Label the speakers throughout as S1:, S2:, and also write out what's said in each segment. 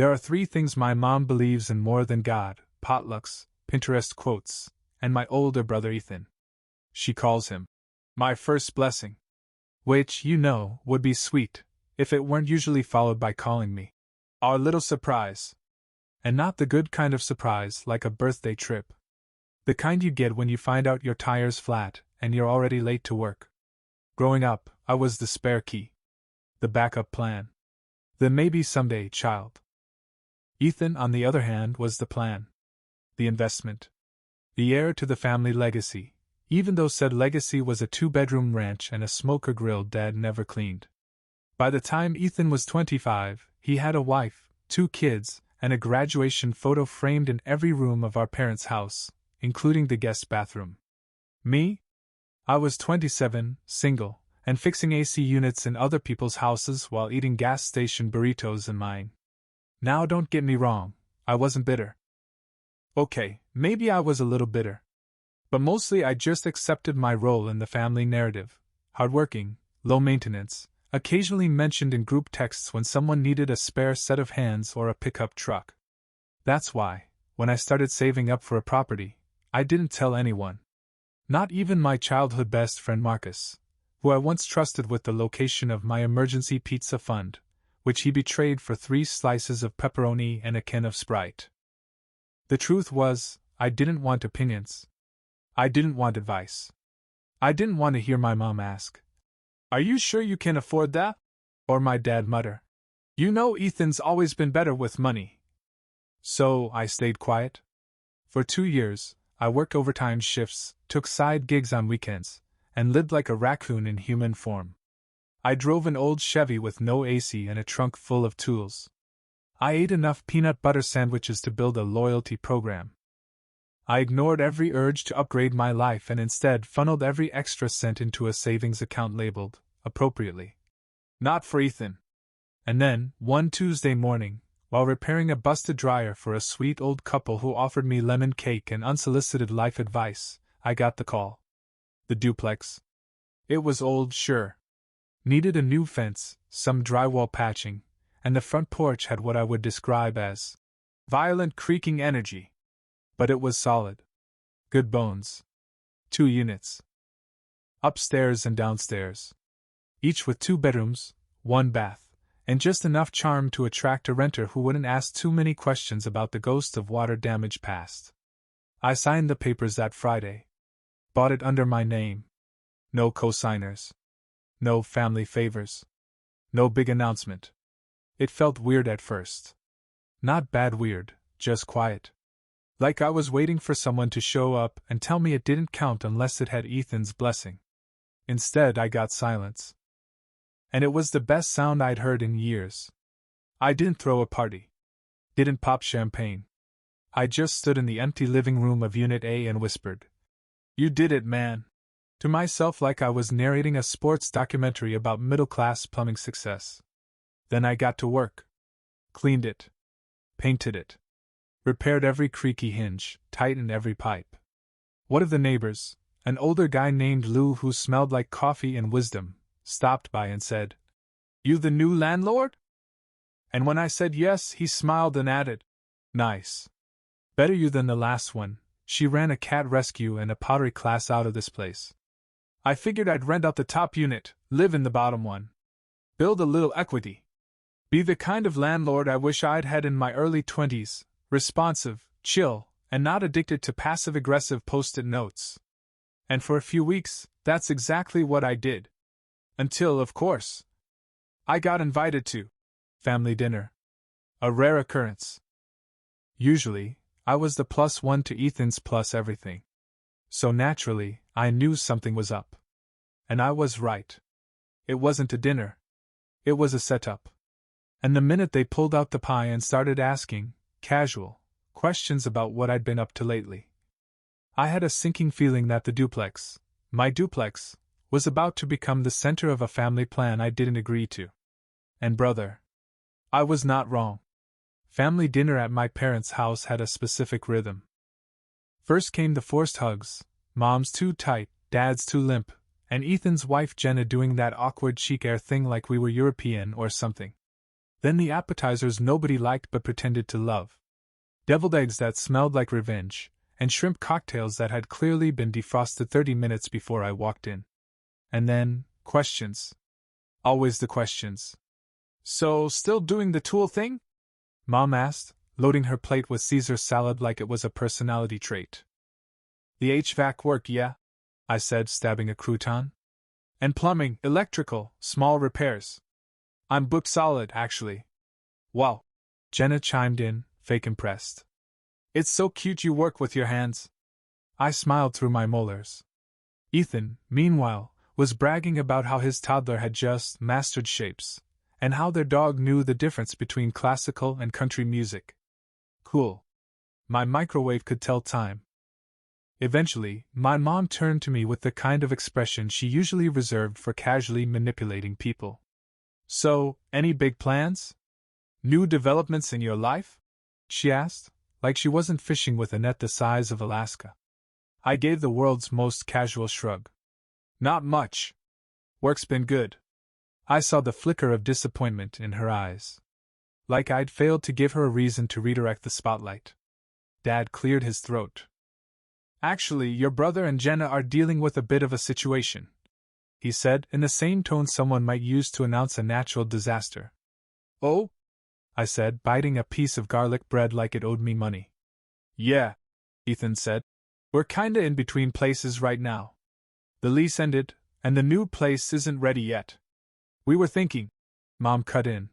S1: There are 3 things my mom believes in more than God: potlucks, Pinterest quotes, and my older brother Ethan. She calls him my first blessing. Which, would be sweet, if it weren't usually followed by calling me our little surprise. And not the good kind of surprise like a birthday trip. The kind you get when you find out your tire's flat and you're already late to work. Growing up, I was the spare key. The backup plan. The maybe someday child. Ethan, on the other hand, was the plan. The investment. The heir to the family legacy, even though said legacy was a 2-bedroom ranch and a smoker grill Dad never cleaned. By the time Ethan was 25, he had a wife, 2 kids, and a graduation photo framed in every room of our parents' house, including the guest bathroom. Me? I was 27, single, and fixing AC units in other people's houses while eating gas station burritos in mine. Now don't get me wrong, I wasn't bitter. Okay, maybe I was a little bitter. But mostly I just accepted my role in the family narrative: hardworking, low maintenance, occasionally mentioned in group texts when someone needed a spare set of hands or a pickup truck. That's why, when I started saving up for a property, I didn't tell anyone. Not even my childhood best friend Marcus, who I once trusted with the location of my emergency pizza fund, which he betrayed for 3 slices of pepperoni and a can of Sprite. The truth was, I didn't want opinions. I didn't want advice. I didn't want to hear my mom ask, "Are you sure you can afford that?" Or my dad mutter, "Ethan's always been better with money." So I stayed quiet. For 2 years, I worked overtime shifts, took side gigs on weekends, and lived like a raccoon in human form. I drove an old Chevy with no AC and a trunk full of tools. I ate enough peanut butter sandwiches to build a loyalty program. I ignored every urge to upgrade my life and instead funneled every extra cent into a savings account labeled, appropriately, "Not for Ethan." And then, one Tuesday morning, while repairing a busted dryer for a sweet old couple who offered me lemon cake and unsolicited life advice, I got the call. The duplex. It was old, sure. Needed a new fence, some drywall patching, and the front porch had what I would describe as violent creaking energy. But it was solid. Good bones. 2 units. Upstairs and downstairs. Each with 2 bedrooms, 1 bath, and just enough charm to attract a renter who wouldn't ask too many questions about the ghost of water damage past. I signed the papers that Friday. Bought it under my name. No co-signers. No family favors. No big announcement. It felt weird at first. Not bad weird, just quiet. Like I was waiting for someone to show up and tell me it didn't count unless it had Ethan's blessing. Instead, I got silence. And it was the best sound I'd heard in years. I didn't throw a party. Didn't pop champagne. I just stood in the empty living room of Unit A and whispered, "You did it, man," to myself like I was narrating a sports documentary about middle-class plumbing success. Then I got to work. Cleaned it. Painted it. Repaired every creaky hinge, tightened every pipe. One of the neighbors, an older guy named Lou who smelled like coffee and wisdom, stopped by and said, "You the new landlord?" And when I said yes, he smiled and added, "Nice. Better you than the last one. She ran a cat rescue and a pottery class out of this place. I figured I'd rent out the top unit, live in the bottom one. Build a little equity. Be the kind of landlord I wish I'd had in my early 20s. Responsive, chill, and not addicted to passive-aggressive post-it notes." And for a few weeks, that's exactly what I did. Until, of course, I got invited to family dinner. A rare occurrence. Usually, I was the +1 to Ethan's plus everything. So naturally, I knew something was up. And I was right. It wasn't a dinner. It was a setup. And the minute they pulled out the pie and started asking casual questions about what I'd been up to lately, I had a sinking feeling that the duplex, my duplex, was about to become the center of a family plan I didn't agree to. And brother, I was not wrong. Family dinner at my parents' house had a specific rhythm. First came the forced hugs, Mom's too tight, Dad's too limp, and Ethan's wife Jenna doing that awkward chic air thing like we were European or something. Then the appetizers nobody liked but pretended to love. Deviled eggs that smelled like revenge, and shrimp cocktails that had clearly been defrosted 30 minutes before I walked in. And then, questions. Always the questions. So, still doing the tool thing? Mom asked, loading her plate with Caesar salad like it was a personality trait. The HVAC work, yeah, I said, stabbing a crouton. And plumbing, electrical, small repairs. I'm booked solid, actually. Wow. Jenna chimed in, fake impressed. It's so cute you work with your hands. I smiled through my molars. Ethan, meanwhile, was bragging about how his toddler had just mastered shapes, and how their dog knew the difference between classical and country music. Cool. My microwave could tell time. Eventually, my mom turned to me with the kind of expression she usually reserved for casually manipulating people. So, any big plans? New developments in your life? She asked, like she wasn't fishing with a net the size of Alaska. I gave the world's most casual shrug. Not much. Work's been good. I saw the flicker of disappointment in her eyes. Like I'd failed to give her a reason to redirect the spotlight. Dad cleared his throat. Actually, your brother and Jenna are dealing with a bit of a situation, he said in the same tone someone might use to announce a natural disaster. Oh? I said, biting a piece of garlic bread like it owed me money. Yeah, Ethan said. We're kinda in between places right now. The lease ended, and the new place isn't ready yet. We were thinking, Mom cut in,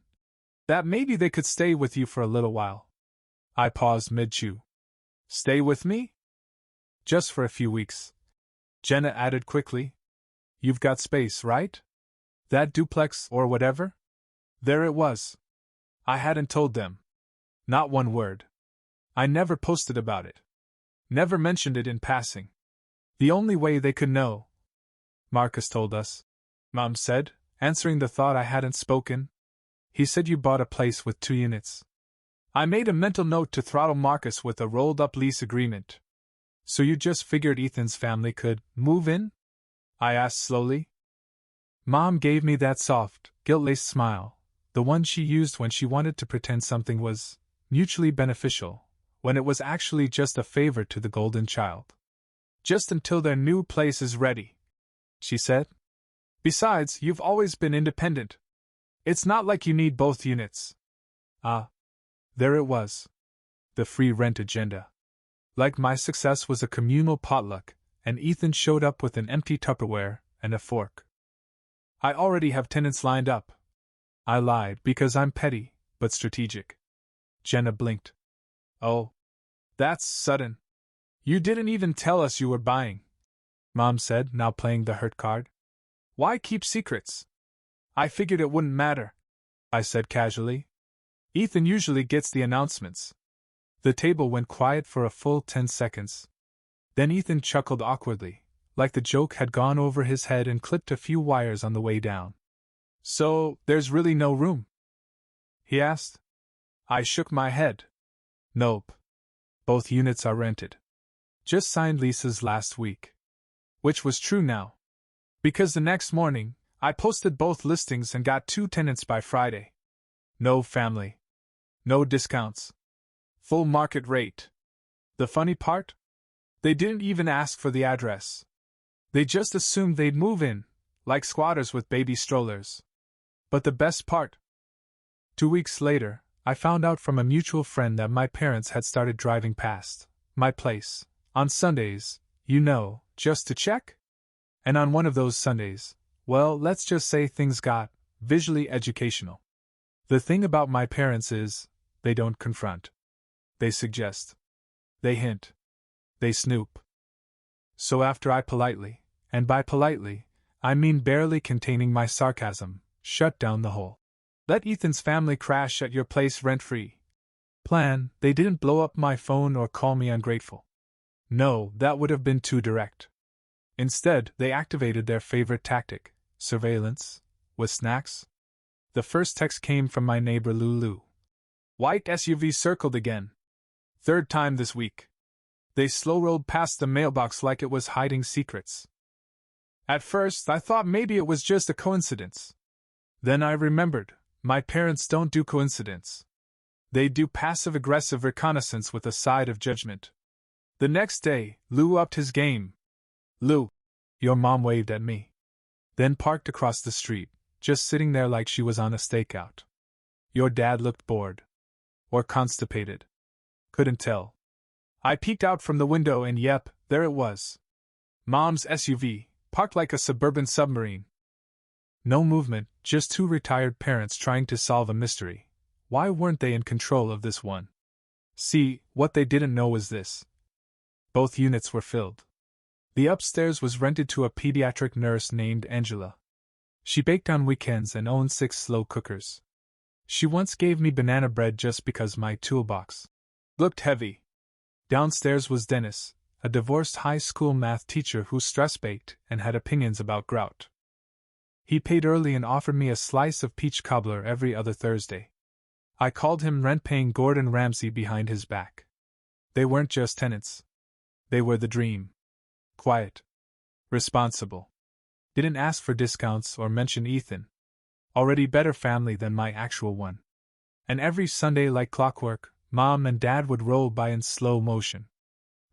S1: that maybe they could stay with you for a little while. I paused mid-chew. Stay with me? Just for a few weeks. Jenna added quickly. You've got space, right? That duplex or whatever? There it was. I hadn't told them. Not one word. I never posted about it. Never mentioned it in passing. The only way they could know. Marcus told us, Mom said, answering the thought I hadn't spoken. He said you bought a place with 2 units. I made a mental note to throttle Marcus with a rolled-up lease agreement. So you just figured Ethan's family could move in? I asked slowly. Mom gave me that soft, guilt-laced smile, the one she used when she wanted to pretend something was mutually beneficial, when it was actually just a favor to the golden child. Just until their new place is ready, she said. Besides, you've always been independent. It's not like you need both units. Ah. There it was. The free rent agenda. Like my success was a communal potluck, and Ethan showed up with an empty Tupperware and a fork. I already have tenants lined up. I lied because I'm petty, but strategic. Jenna blinked. Oh. That's sudden. You didn't even tell us you were buying, Mom said, now playing the hurt card. Why keep secrets? I figured it wouldn't matter, I said casually. Ethan usually gets the announcements. The table went quiet for a full 10 seconds. Then Ethan chuckled awkwardly, like the joke had gone over his head and clipped a few wires on the way down. So, there's really no room? He asked. I shook my head. Nope. Both units are rented. Just signed leases last week. Which was true now. Because the next morning, I posted both listings and got 2 tenants by Friday. No family. No discounts. Full market rate. The funny part? They didn't even ask for the address. They just assumed they'd move in, like squatters with baby strollers. But the best part? 2 weeks later, I found out from a mutual friend that my parents had started driving past my place on Sundays, just to check. And on one of those Sundays, well, let's just say things got visually educational. The thing about my parents is, they don't confront. They suggest. They hint. They snoop. So after I politely, and by politely, I mean barely containing my sarcasm, shut down the whole let Ethan's family crash at your place rent-free plan, they didn't blow up my phone or call me ungrateful. No, that would have been too direct. Instead, they activated their favorite tactic, surveillance, with snacks. The first text came from my neighbor Lulu. White SUV circled again. 3rd time this week. They slow-rolled past the mailbox like it was hiding secrets. At first, I thought maybe it was just a coincidence. Then I remembered, my parents don't do coincidence. They do passive-aggressive reconnaissance with a side of judgment. The next day, Lou upped his game. Lou, your mom waved at me. Then parked across the street, just sitting there like she was on a stakeout. Your dad looked bored. Or constipated. Couldn't tell. I peeked out from the window and yep, there it was. Mom's SUV, parked like a suburban submarine. No movement, just two retired parents trying to solve a mystery. Why weren't they in control of this one? See, what they didn't know was this. Both units were filled. The upstairs was rented to a pediatric nurse named Angela. She baked on weekends and owned 6 slow cookers. She once gave me banana bread just because my toolbox looked heavy. Downstairs was Dennis, a divorced high school math teacher who stress-baked and had opinions about grout. He paid early and offered me a slice of peach cobbler every other Thursday. I called him rent-paying Gordon Ramsay behind his back. They weren't just tenants. They were the dream. Quiet. Responsible. Didn't ask for discounts or mention Ethan. Already better family than my actual one. And every Sunday, like clockwork, Mom and Dad would roll by in slow motion.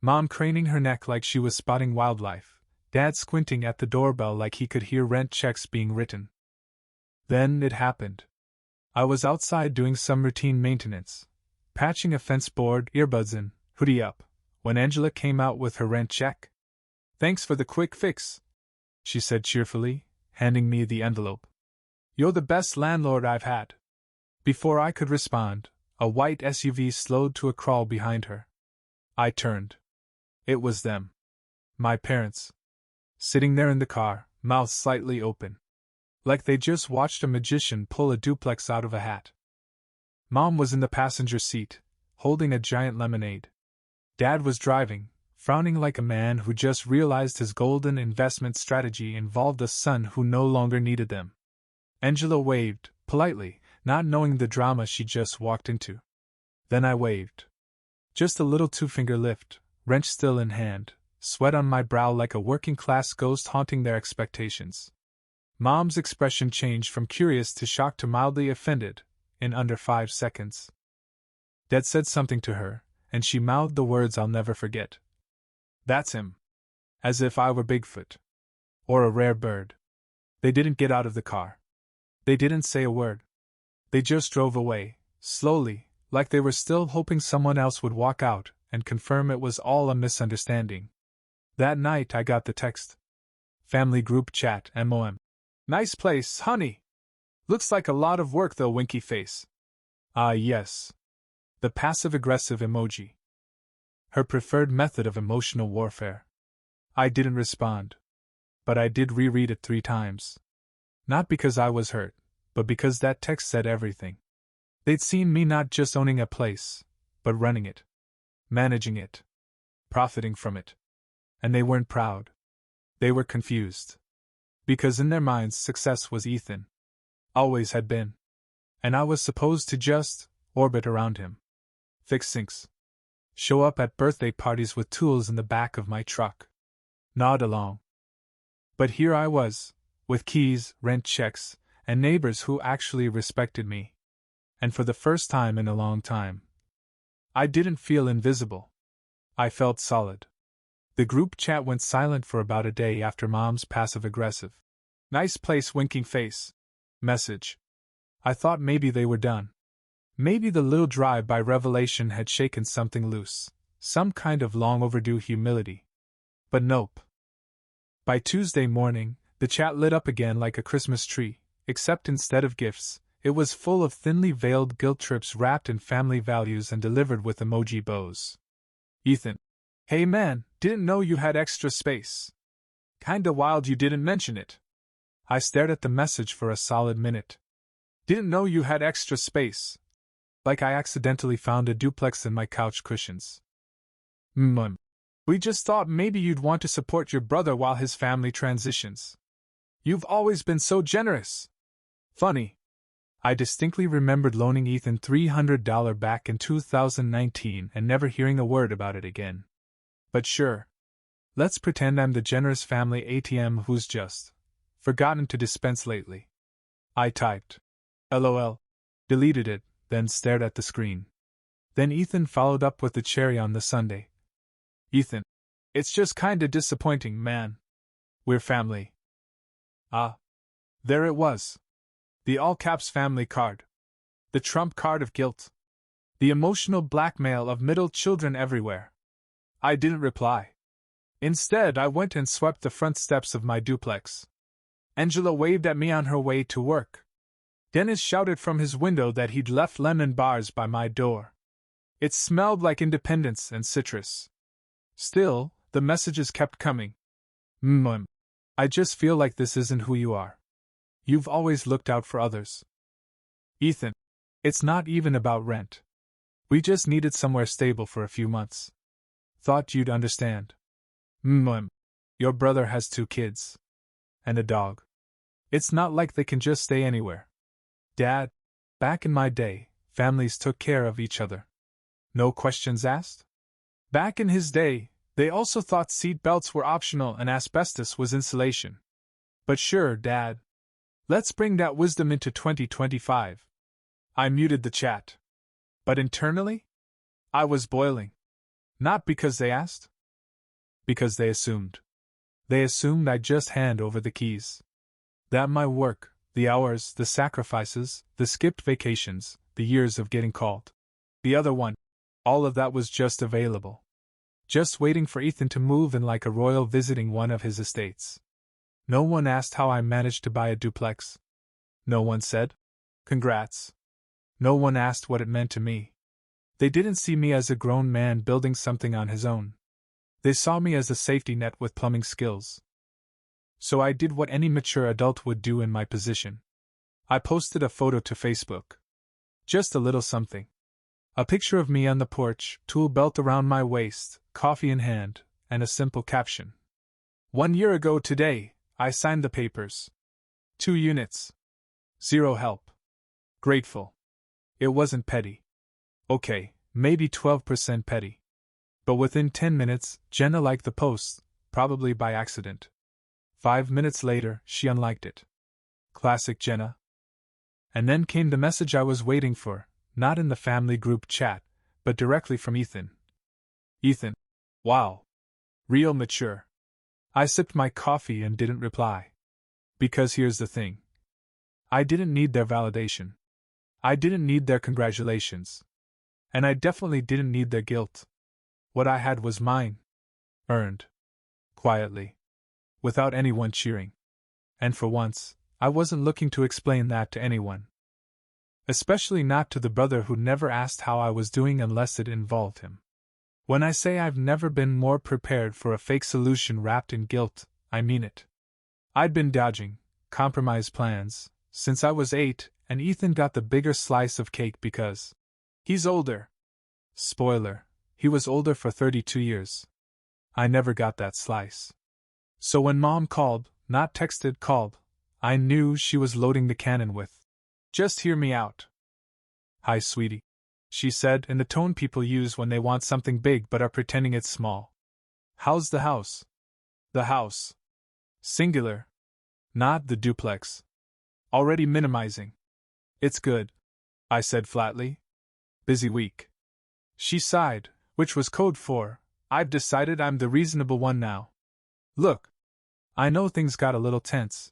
S1: Mom craning her neck like she was spotting wildlife, Dad squinting at the doorbell like he could hear rent checks being written. Then it happened. I was outside doing some routine maintenance, patching a fence board, earbuds in, hoodie up, when Angela came out with her rent check. "Thanks for the quick fix," she said cheerfully, handing me the envelope. "You're the best landlord I've had." Before I could respond, a white SUV slowed to a crawl behind her. I turned. It was them. My parents. Sitting there in the car, mouths slightly open. Like they just watched a magician pull a duplex out of a hat. Mom was in the passenger seat, holding a giant lemonade. Dad was driving, frowning like a man who just realized his golden investment strategy involved a son who no longer needed them. Angela waved, politely, not knowing the drama she just walked into. Then I waved. Just a little two-finger lift, wrench still in hand, sweat on my brow like a working-class ghost haunting their expectations. Mom's expression changed from curious to shocked to mildly offended, in under 5 seconds. Dad said something to her, and she mouthed the words I'll never forget. "That's him." As if I were Bigfoot. Or a rare bird. They didn't get out of the car. They didn't say a word. They just drove away, slowly, like they were still hoping someone else would walk out and confirm it was all a misunderstanding. That night I got the text. Family group chat, MOM. "Nice place, honey. Looks like a lot of work though, winky face." Ah, yes. The passive-aggressive emoji. Her preferred method of emotional warfare. I didn't respond. But I did reread it 3 times. Not because I was hurt, but because that text said everything. They'd seen me not just owning a place, but running it. Managing it. Profiting from it. And they weren't proud. They were confused. Because in their minds success was Ethan. Always had been. And I was supposed to just orbit around him. Fix sinks. Show up at birthday parties with tools in the back of my truck. Nod along. But here I was, with keys, rent checks, and neighbors who actually respected me. And for the first time in a long time, I didn't feel invisible. I felt solid. The group chat went silent for about a day after Mom's passive-aggressive, "Nice place, winking face" message. I thought maybe they were done. Maybe the little drive-by revelation had shaken something loose, some kind of long-overdue humility. But nope. By Tuesday morning, the chat lit up again like a Christmas tree, except instead of gifts, it was full of thinly veiled guilt trips wrapped in family values and delivered with emoji bows. Ethan. "Hey man, didn't know you had extra space. Kinda wild you didn't mention it." I stared at the message for a solid minute. "Didn't know you had extra space." Like I accidentally found a duplex in my couch cushions. "We just thought maybe you'd want to support your brother while his family transitions. You've always been so generous." Funny. I distinctly remembered loaning Ethan $300 back in 2019 and never hearing a word about it again. But sure. Let's pretend I'm the generous family ATM who's just forgotten to dispense lately. I typed. LOL. Deleted it, then stared at the screen. Then Ethan followed up with the cherry on the sundae. Ethan. It's just kinda disappointing, man. We're family. Ah. There it was. The all-caps family card. The trump card of guilt. The emotional blackmail of middle children everywhere. I didn't reply. Instead, I went and swept the front steps of my duplex. Angela waved at me on her way to work. Dennis shouted from his window that he'd left lemon bars by my door. It smelled like independence and citrus. Still, the messages kept coming. I just feel like this isn't who you are. You've always looked out for others. Ethan. It's not even about rent. We just needed somewhere stable for a few months. Thought you'd understand. Your brother has 2 kids. And a dog. It's not like they can just stay anywhere. Dad, back in my day, families took care of each other. No questions asked? Back in his day, they also thought seat belts were optional and asbestos was insulation. But sure, Dad. Let's bring that wisdom into 2025. I muted the chat. But internally? I was boiling. Not because they asked. Because they assumed. They assumed I'd just hand over the keys. That my work, the hours, the sacrifices, the skipped vacations, the years of getting called. The other one. All of that was just available. Just waiting for Ethan to move in like a royal visiting one of his estates. No one asked how I managed to buy a duplex. No one said, "Congrats." No one asked what it meant to me. They didn't see me as a grown man building something on his own. They saw me as a safety net with plumbing skills. So I did what any mature adult would do in my position. I posted a photo to Facebook. Just a little something. A picture of me on the porch, tool belt around my waist, coffee in hand, and a simple caption. 1 year ago today, I signed the papers. 2 units. 0 help. Grateful. It wasn't petty. Okay, maybe 12% petty. But within 10 minutes, Jenna liked the post, probably by accident. 5 minutes later, she unliked it. Classic Jenna. And then came the message I was waiting for, not in the family group chat, but directly from Ethan. Ethan. Wow. Real mature. I sipped my coffee and didn't reply. Because here's the thing. I didn't need their validation. I didn't need their congratulations. And I definitely didn't need their guilt. What I had was mine. Earned. Quietly. Without anyone cheering. And for once, I wasn't looking to explain that to anyone. Especially not to the brother who never asked how I was doing unless it involved him. When I say I've never been more prepared for a fake solution wrapped in guilt, I mean it. I'd been dodging compromise plans since I was 8, and Ethan got the bigger slice of cake because he's older. Spoiler, he was older for 32 years. I never got that slice. So when Mom called, not texted, called, I knew she was loading the cannon with, "Just hear me out." "Hi, sweetie," she said in the tone people use when they want something big but are pretending it's small. "How's the house?" The house. Singular. Not the duplex. Already minimizing. "It's good," I said flatly. "Busy week." She sighed, which was code for, "I've decided I'm the reasonable one now. Look, I know things got a little tense.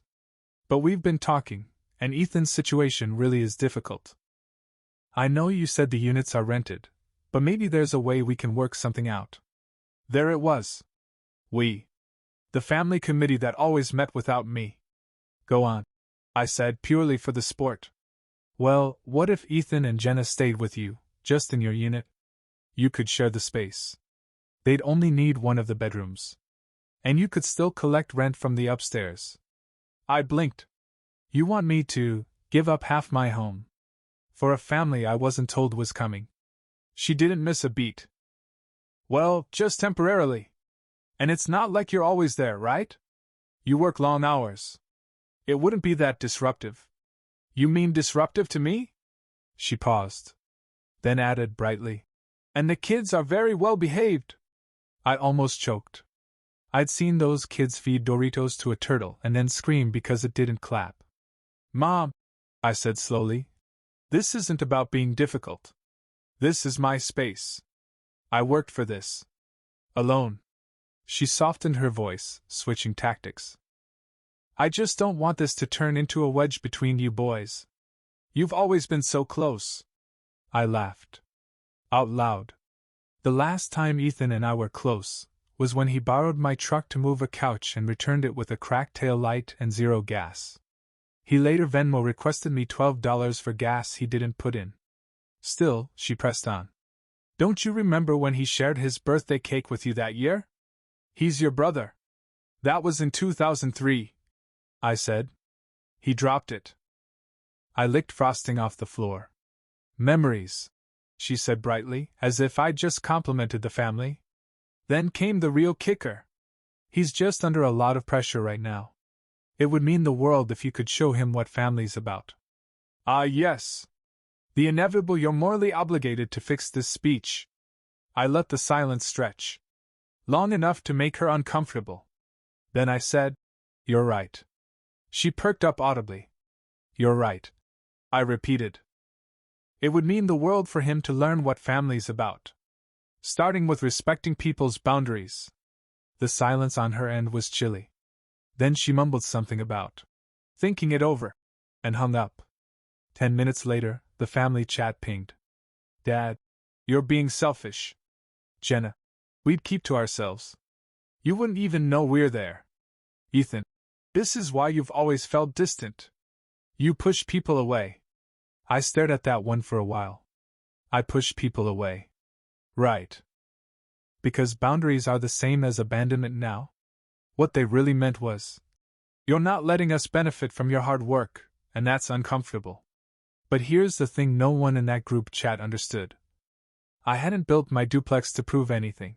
S1: But we've been talking, and Ethan's situation really is difficult. I know you said the units are rented, but maybe there's a way we can work something out." There it was. We. The family committee that always met without me. "Go on," I said purely for the sport. "Well, what if Ethan and Jenna stayed with you, just in your unit? You could share the space. They'd only need one of the bedrooms. And you could still collect rent from the upstairs." I blinked. "You want me to give up half my home for a family I wasn't told was coming?" She didn't miss a beat. "Well, just temporarily. And it's not like you're always there, right? You work long hours. It wouldn't be that disruptive." "You mean disruptive to me?" She paused. Then added brightly, "And the kids are very well behaved." I almost choked. I'd seen those kids feed Doritos to a turtle and then scream because it didn't clap. "Mom," I said slowly, This isn't about being difficult. This is my space. I worked for this. Alone. She softened her voice, switching tactics. I just don't want this to turn into a wedge between you boys. You've always been so close. I laughed. Out loud. The last time Ethan and I were close was when he borrowed my truck to move a couch and returned it with a cracked tail light and zero gas. He later Venmo requested me $12 for gas he didn't put in. Still, she pressed on. Don't you remember when he shared his birthday cake with you that year? He's your brother. That was in 2003, I said. He dropped it. I licked frosting off the floor. Memories, she said brightly, as if I'd just complimented the family. Then came the real kicker. He's just under a lot of pressure right now. It would mean the world if you could show him what family's about. Ah, yes. The inevitable you're morally obligated to fix this speech. I let the silence stretch. Long enough to make her uncomfortable. Then I said, You're right. She perked up audibly. You're right. I repeated. It would mean the world for him to learn what family's about. Starting with respecting people's boundaries. The silence on her end was chilly. Then she mumbled something about thinking it over, and hung up. 10 minutes later, the family chat pinged. Dad, you're being selfish. Jenna, we'd keep to ourselves. You wouldn't even know we're there. Ethan, this is why you've always felt distant. You push people away. I stared at that one for a while. I push people away. Right. Because boundaries are the same as abandonment now? What they really meant was, you're not letting us benefit from your hard work, and that's uncomfortable. But here's the thing no one in that group chat understood. I hadn't built my duplex to prove anything.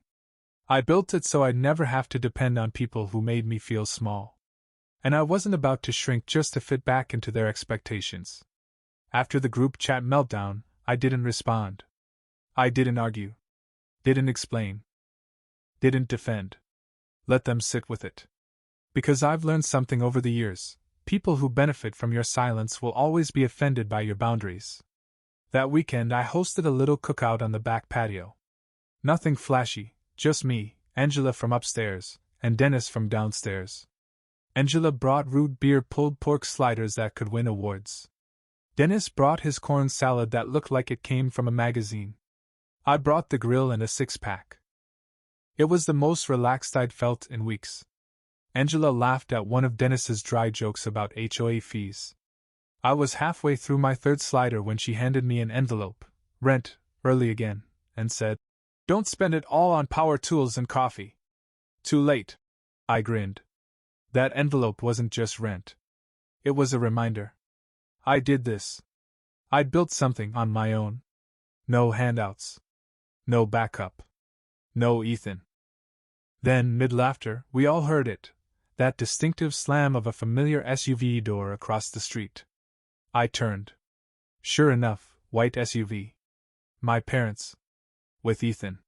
S1: I built it so I'd never have to depend on people who made me feel small. And I wasn't about to shrink just to fit back into their expectations. After the group chat meltdown, I didn't respond. I didn't argue. Didn't explain. Didn't defend. Let them sit with it. Because I've learned something over the years. People who benefit from your silence will always be offended by your boundaries. That weekend I hosted a little cookout on the back patio. Nothing flashy, just me, Angela from upstairs, and Dennis from downstairs. Angela brought root beer pulled pork sliders that could win awards. Dennis brought his corn salad that looked like it came from a magazine. I brought the grill and a six-pack. It was the most relaxed I'd felt in weeks. Angela laughed at one of Dennis's dry jokes about HOA fees. I was halfway through my third slider when she handed me an envelope, rent, early again, and said, Don't spend it all on power tools and coffee. Too late. I grinned. That envelope wasn't just rent. It was a reminder. I did this. I'd built something on my own. No handouts. No backup. No Ethan. Then, mid-laughter, we all heard it, that distinctive slam of a familiar SUV door across the street. I turned. Sure enough, white SUV. My parents. With Ethan.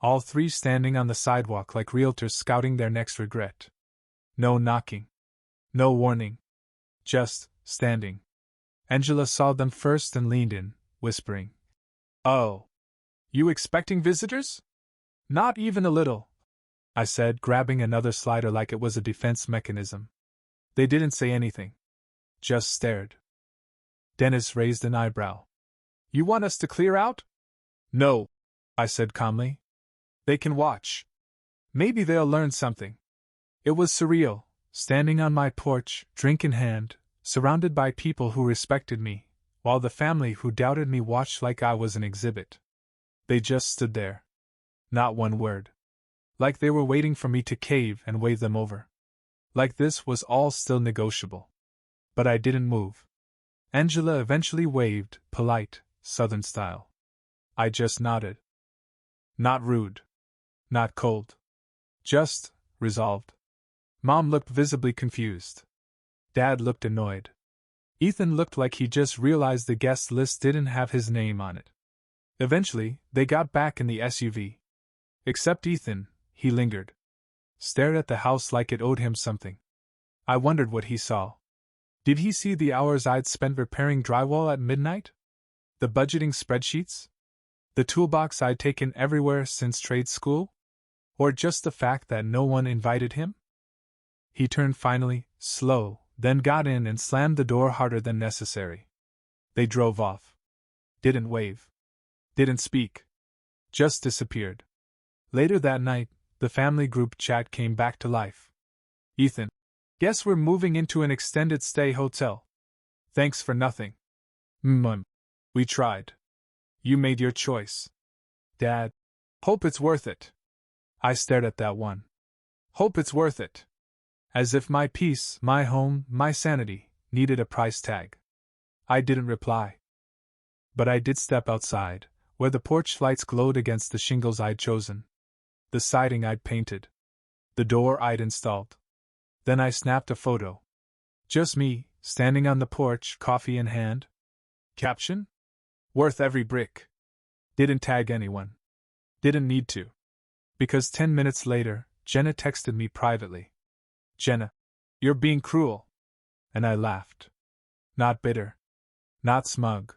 S1: All three standing on the sidewalk like realtors scouting their next regret. No knocking. No warning. Just standing. Angela saw them first and leaned in, whispering. Oh. You expecting visitors? Not even a little, I said, grabbing another slider like it was a defense mechanism. They didn't say anything. Just stared. Dennis raised an eyebrow. You want us to clear out? No, I said calmly. They can watch. Maybe they'll learn something. It was surreal, standing on my porch, drink in hand, surrounded by people who respected me, while the family who doubted me watched like I was an exhibit. They just stood there. Not one word. Like they were waiting for me to cave and wave them over. Like this was all still negotiable. But I didn't move. Angela eventually waved, polite, Southern style. I just nodded. Not rude. Not cold. Just resolved. Mom looked visibly confused. Dad looked annoyed. Ethan looked like he just realized the guest list didn't have his name on it. Eventually, they got back in the SUV. Except Ethan, he lingered. Stared at the house like it owed him something. I wondered what he saw. Did he see the hours I'd spent repairing drywall at midnight? The budgeting spreadsheets? The toolbox I'd taken everywhere since trade school? Or just the fact that no one invited him? He turned finally, slow, then got in and slammed the door harder than necessary. They drove off. Didn't wave. Didn't speak. Just disappeared. Later that night, the family group chat came back to life. Ethan, guess we're moving into an extended stay hotel. Thanks for nothing. We tried. You made your choice. Dad, hope it's worth it. I stared at that one. Hope it's worth it. As if my peace, my home, my sanity, needed a price tag. I didn't reply. But I did step outside, where the porch lights glowed against the shingles I'd chosen. The siding I'd painted. The door I'd installed. Then I snapped a photo. Just me, standing on the porch, coffee in hand. Caption? Worth every brick. Didn't tag anyone. Didn't need to. Because 10 minutes later, Jenna texted me privately. Jenna, you're being cruel. And I laughed. Not bitter. Not smug.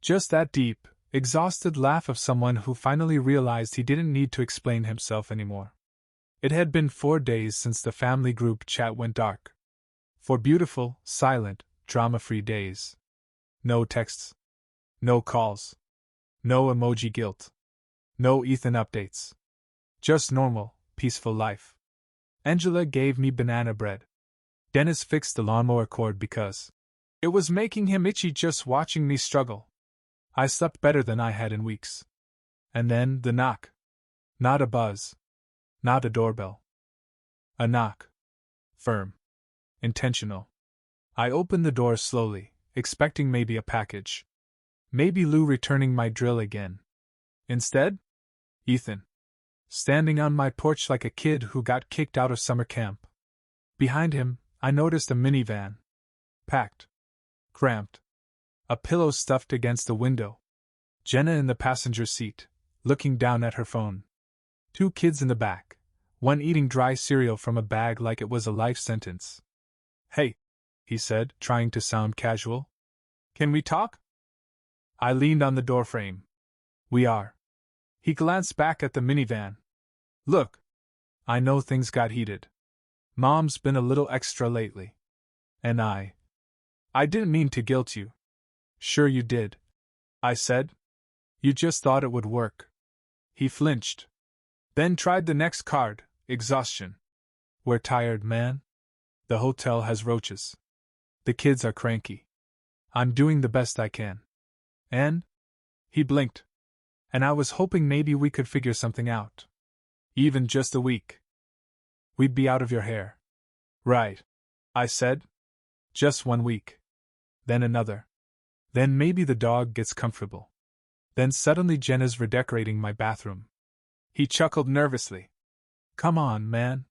S1: Just that deep, exhausted laugh of someone who finally realized he didn't need to explain himself anymore. It had been 4 days since the family group chat went dark. 4 beautiful, silent, drama-free days. No texts. No calls. No emoji guilt. No Ethan updates. Just normal, peaceful life. Angela gave me banana bread. Dennis fixed the lawnmower cord because it was making him itchy just watching me struggle. I slept better than I had in weeks. And then the knock. Not a buzz. Not a doorbell. A knock. Firm. Intentional. I opened the door slowly, expecting maybe a package. Maybe Lou returning my drill again. Instead, Ethan. Standing on my porch like a kid who got kicked out of summer camp. Behind him, I noticed a minivan. Packed. Cramped. A pillow stuffed against the window. Jenna in the passenger seat, looking down at her phone. 2 kids in the back, one eating dry cereal from a bag like it was a life sentence. Hey, he said, trying to sound casual. Can we talk? I leaned on the doorframe. We are. He glanced back at the minivan. Look. I know things got heated. Mom's been a little extra lately. And I didn't mean to guilt you. Sure you did. I said. You just thought it would work. He flinched. Then tried the next card, exhaustion. We're tired, man. The hotel has roaches. The kids are cranky. I'm doing the best I can. And? He blinked. And I was hoping maybe we could figure something out. Even just a week. We'd be out of your hair. Right. I said. Just 1 week. Then another. Then maybe the dog gets comfortable. Then suddenly Jenna's redecorating my bathroom. He chuckled nervously. Come on, man.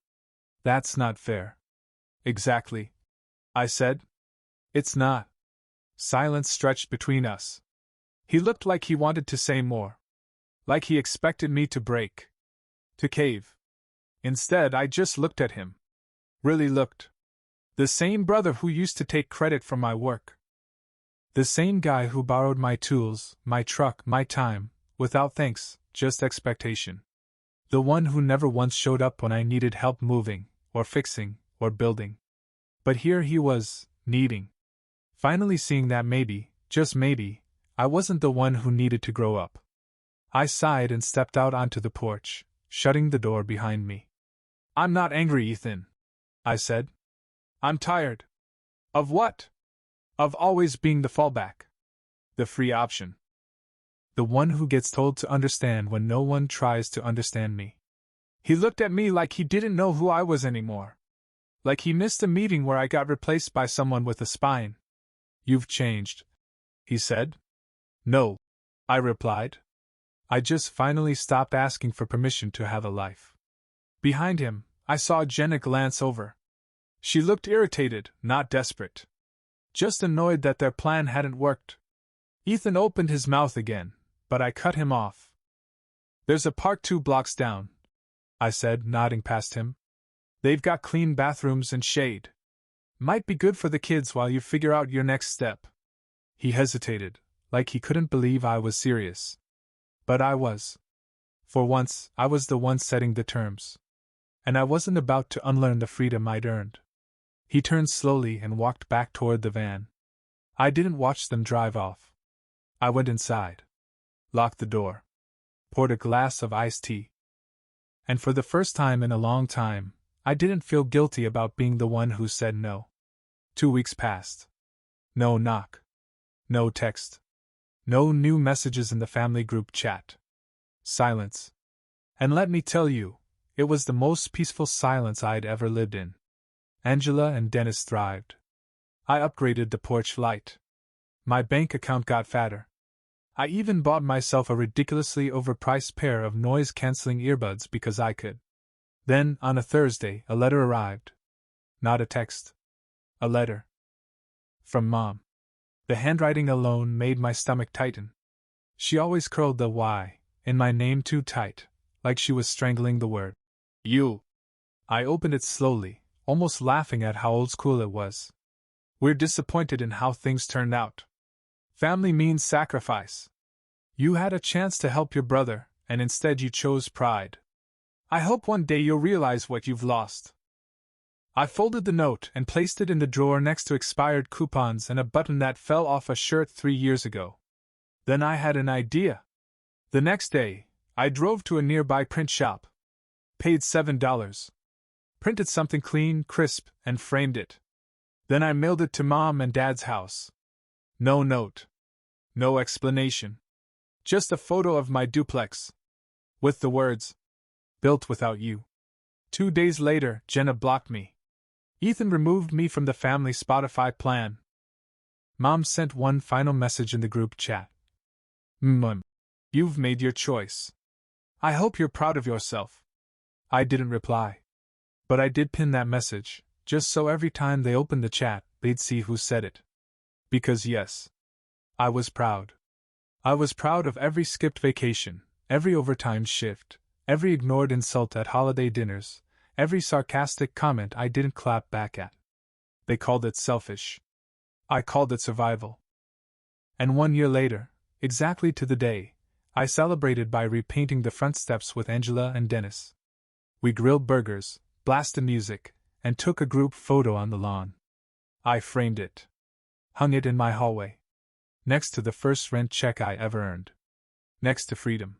S1: That's not fair. Exactly. I said. It's not. Silence stretched between us. He looked like he wanted to say more. Like he expected me to break. To cave. Instead, I just looked at him. Really looked. The same brother who used to take credit for my work. The same guy who borrowed my tools, my truck, my time, without thanks, just expectation. The one who never once showed up when I needed help moving, or fixing, or building. But here he was, needing. Finally seeing that maybe, just maybe, I wasn't the one who needed to grow up. I sighed and stepped out onto the porch, shutting the door behind me. I'm not angry, Ethan, I said. I'm tired. Of what? Of always being the fallback. The free option. The one who gets told to understand when no one tries to understand me. He looked at me like he didn't know who I was anymore. Like he missed a meeting where I got replaced by someone with a spine. You've changed, he said. No, I replied. I just finally stopped asking for permission to have a life. Behind him, I saw Jenna glance over. She looked irritated, not desperate. Just annoyed that their plan hadn't worked. Ethan opened his mouth again, but I cut him off. There's a park 2 blocks down, I said, nodding past him. They've got clean bathrooms and shade. Might be good for the kids while you figure out your next step. He hesitated, like he couldn't believe I was serious. But I was. For once, I was the one setting the terms. And I wasn't about to unlearn the freedom I'd earned. He turned slowly and walked back toward the van. I didn't watch them drive off. I went inside, locked the door, poured a glass of iced tea. And for the first time in a long time, I didn't feel guilty about being the one who said no. 2 weeks passed. No knock. No text. No new messages in the family group chat. Silence. And let me tell you, it was the most peaceful silence I'd ever lived in. Angela and Dennis thrived. I upgraded the porch light. My bank account got fatter. I even bought myself a ridiculously overpriced pair of noise-canceling earbuds because I could. Then, on a Thursday, a letter arrived. Not a text. A letter. From Mom. The handwriting alone made my stomach tighten. She always curled the Y in my name too tight, like she was strangling the word. You. I opened it slowly, almost laughing at how old school it was. We're disappointed in how things turned out. Family means sacrifice. You had a chance to help your brother, and instead you chose pride. I hope one day you'll realize what you've lost. I folded the note and placed it in the drawer next to expired coupons and a button that fell off a shirt 3 years ago. Then I had an idea. The next day, I drove to a nearby print shop. Paid $7. Printed something clean, crisp, and framed it. Then I mailed it to Mom and Dad's house. No note. No explanation. Just a photo of my duplex. With the words, "Built without you." 2 days later, Jenna blocked me. Ethan removed me from the family Spotify plan. Mom sent one final message in the group chat. You've made your choice. I hope you're proud of yourself. I didn't reply. But I did pin that message, just so every time they opened the chat, they'd see who said it. Because yes, I was proud. I was proud of every skipped vacation, every overtime shift, every ignored insult at holiday dinners, every sarcastic comment I didn't clap back at. They called it selfish. I called it survival. And 1 year later, exactly to the day, I celebrated by repainting the front steps with Angela and Dennis. We grilled burgers, blasted music, and took a group photo on the lawn. I framed it. Hung it in my hallway. Next to the first rent check I ever earned. Next to freedom.